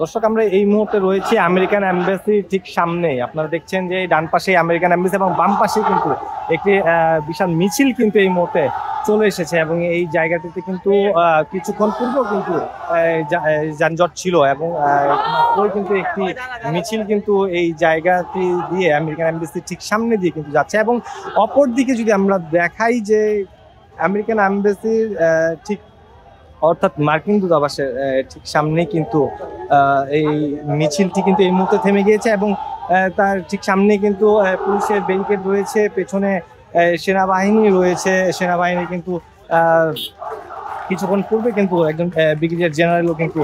দর্শক, আমরা এই মুহূর্তে রয়েছি আমেরিকান এম্বাসি ঠিক সামনেই। আপনারা দেখছেন যে ডান পাশে আমেরিকান এম্বাসি এবং বাম পাশে কিন্তু একটি বিশাল মিছিল কিন্তু এই মুহূর্তে চলে এসেছে এবং এই জায়গাটিতে কিন্তু কিছুক্ষণ পূর্বেও কিন্তু যানজট ছিল এবং ওই কিন্তু একটি মিছিল কিন্তু এই জায়গাটি দিয়ে আমেরিকান এম্বাসি ঠিক সামনে দিয়ে কিন্তু যাচ্ছে। এবং অপর দিকে যদি আমরা দেখাই যে আমেরিকান এম্বাসির ঠিক অর্থাৎ মার্কিন দূতাবাসের ঠিক সামনেই কিন্তু এই মিছিলটি কিন্তু এই মুহূর্তে থেমে গিয়েছে এবং তার ঠিক সামনে কিন্তু পুলিশের ব্যারিকেড রয়েছে, পেছনে সেনাবাহিনী রয়েছে। সেনাবাহিনী কিন্তু কিছুক্ষণ পূর্বে কিন্তু একজন ব্রিগেডিয়ার জেনারেলও কিন্তু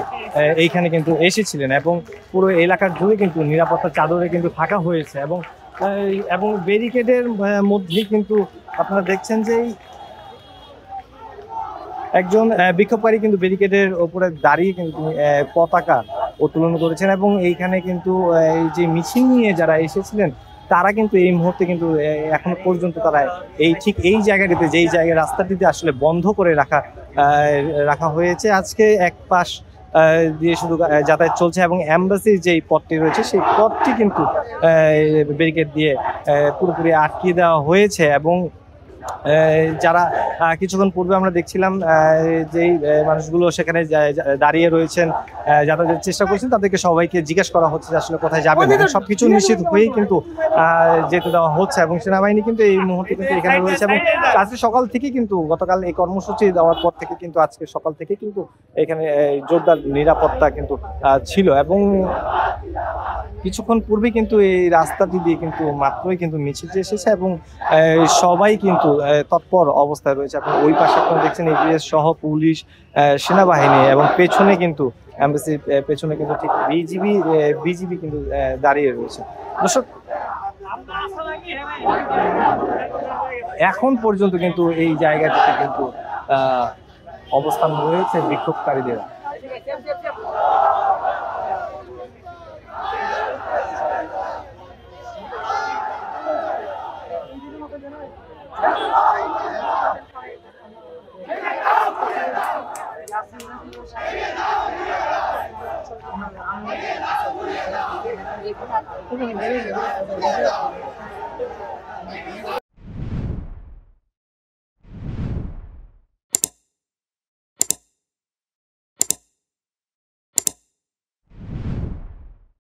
এইখানে কিন্তু এসেছিলেন এবং পুরো এলাকার জুড়ে কিন্তু নিরাপত্তার চাদরে কিন্তু থাকা হয়েছে এবং ব্যারিকেডের মধ্যেই কিন্তু আপনারা দেখছেন যে একজন বিক্ষোভকারী কিন্তু ব্যারিকেডের ওপরে দাঁড়িয়ে কিন্তু পতাকা উত্তোলন করেছেন এবং এইখানে কিন্তু এই যে মিছিল নিয়ে যারা এসেছিলেন তারা কিন্তু এই মুহূর্তে কিন্তু এখনো পর্যন্ত তারা ঠিক এই জায়গাটিতে, যেই জায়গায় রাস্তাটিতে আসলে বন্ধ করে রাখা হয়েছে, আজকে এক পাশ দিয়ে শুধু যাতায়াত চলছে এবং এম্বাসির যেই পথটি রয়েছে সেই পথটি কিন্তু ব্যারিকেড দিয়ে পুরোপুরি আটকিয়ে দেওয়া হয়েছে। এবং যারা কিছুক্ষণ পূর্বে আমরা দেখছিলাম যেই মানুষগুলো সেখানে দাঁড়িয়ে রয়েছেন, যাতায়াতের চেষ্টা করছেন, তাদেরকে সবাইকে জিজ্ঞেস করা হচ্ছে যে আসলে কোথায় যাবেন। সবকিছু নিশ্চিত হয়েই কিন্তু যেতে দেওয়া হচ্ছে এবং সেনাবাহিনী কিন্তু এই মুহূর্তে কিন্তু এখানে রয়েছে এবং আজকে সকাল থেকে কিন্তু গতকাল এই কর্মসূচি দেওয়ার পর থেকে কিন্তু আজকে সকাল থেকে কিন্তু এখানে জোরদার নিরাপত্তা কিন্তু ছিল। এবং কিছুক্ষণ পূর্বে কিন্তু এই রাস্তাটি দিয়ে কিন্তু মাত্রই কিন্তু মিছিলটি এসেছে এবং সবাই কিন্তু তৎপর অবস্থায় রয়েছে। আপনি ওই পাশে আপনারা দেখছেন এবিএস সহ পুলিশ, সেনাবাহিনী এবং পেছনে কিন্তু এমবাসির পেছনে কিন্তু ঠিক বিজিবি কিন্তু দাঁড়িয়ে রয়েছে। দর্শক, এখন পর্যন্ত কিন্তু এই জায়গাটিতে কিন্তু অবস্থান রয়েছে বিক্ষোভকারীদের।